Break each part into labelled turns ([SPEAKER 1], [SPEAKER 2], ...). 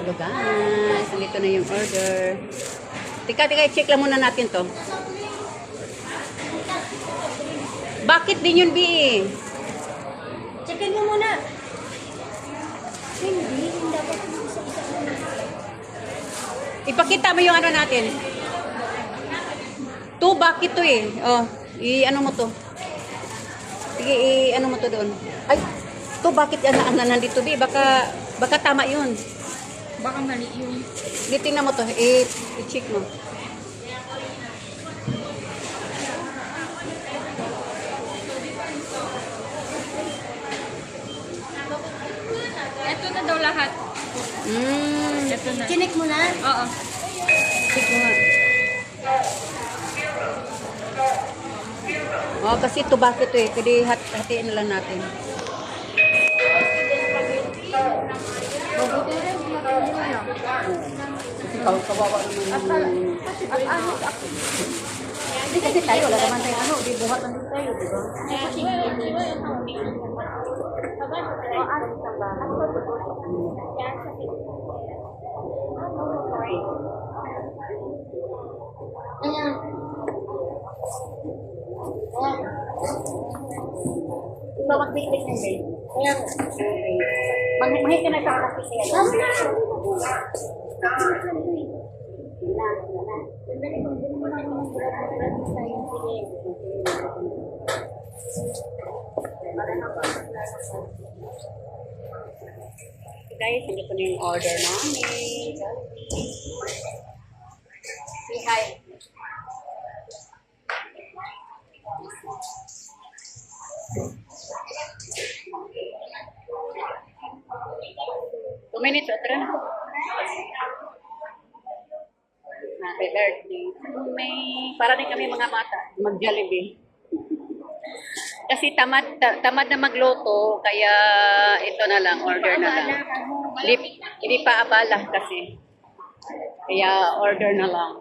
[SPEAKER 1] Hello guys, nandito na yung order. Tika, check lang muna natin to. Bakit din yun, B?
[SPEAKER 2] Checkin mo muna. Hindi dapat isa-isa muna.
[SPEAKER 1] Ipakita mo yung ano natin. To, bakit to eh? Oh, i-ano mo to. Sige, i-ano mo to doon. Ay, to, bakit ang nandito, B? Baka tama yun.
[SPEAKER 2] Baka mali yung...
[SPEAKER 1] Tingnan mo to, i-check mo.
[SPEAKER 2] Ito na daw lahat. Ito na. Chinik mo na? Oo.
[SPEAKER 1] Check mo nga. Oh, kasi to bakit to eh. Pwede hatiin na lang natin.
[SPEAKER 2] Mabuti rin.
[SPEAKER 1] Kasi kawawa naman yung... Hindi kasi tayo, wala naman tayo ano, di buhat lang din tayo, di ba? Ikaw mag-big-big na yun. Mahit ka na sa kapatid siya. Guys, hindi ko na yung order namin. Say hi. Two minutes, tara na. Happy birthday. Para din kami mga bata, mag-Jollibee. Kasi tamad na magluto, kaya ito na lang, order na lang. Hindi pa abala kasi. Kaya order na lang.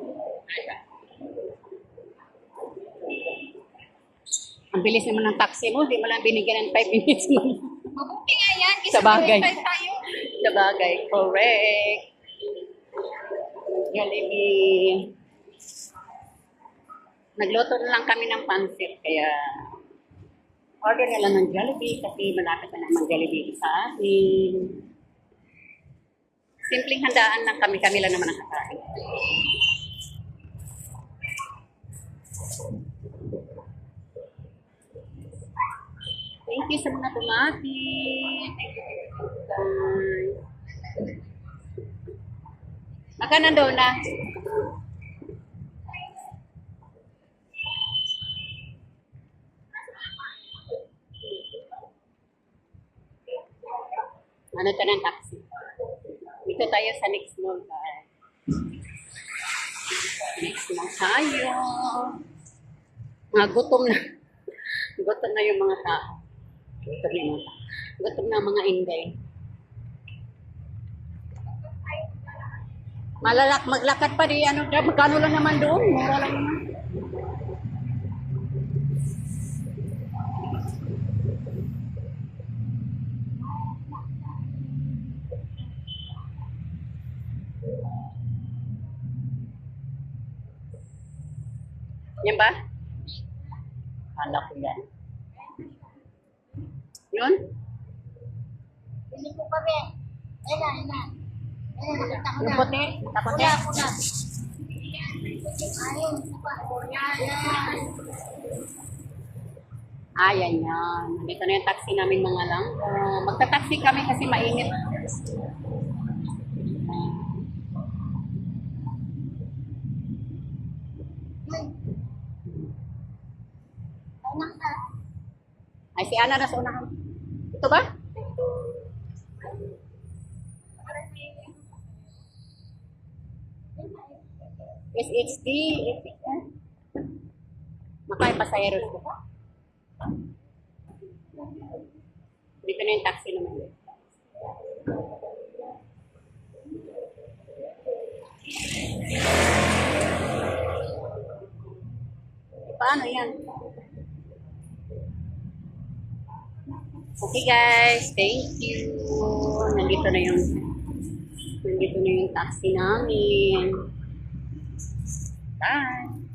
[SPEAKER 1] Ang bilis naman ng taxi mo, di mo lang binigyan ng 5 minutes mo.
[SPEAKER 2] Mabuti nga yan.
[SPEAKER 1] Sa bagay.
[SPEAKER 2] Tayo.
[SPEAKER 1] Sa bagay, correct. Jollibee. Nagluto na lang kami ng pansit, kaya order na lang ng Jollibee kasi malapit na naman Jollibee sa atin. Simpleng handaan lang kami lang naman ang kakain. Thank you sa mga tumati. Thank you guys. Magkano daw na? Ano ito ng taxi? Dito tayo sa next mall, guys. Next mall tayo. Mga gutom na. Gutom na yung mga tao. Gutom na mga inday. Maglakad pa di ano, magkano lang naman doon? Mura lang naman. Yan ba? Kala ko yan. Yun?
[SPEAKER 2] Hindi ko pa rin. Ayan na. Nakita ko na.
[SPEAKER 1] Yung puti? Puti?
[SPEAKER 2] Ako na. Ayun.
[SPEAKER 1] Ayan yan. Dito na yung taxi namin mga lang. Magta-taxi kami kasi mainit. Ay, si Ana nasa unahan. Ito ba? SHD. Makay pasayero ko. Dito na yung taxi naman. Paano yan? Okay guys, thank you. Nandito na yung Nandito na yung taxi namin. Bye!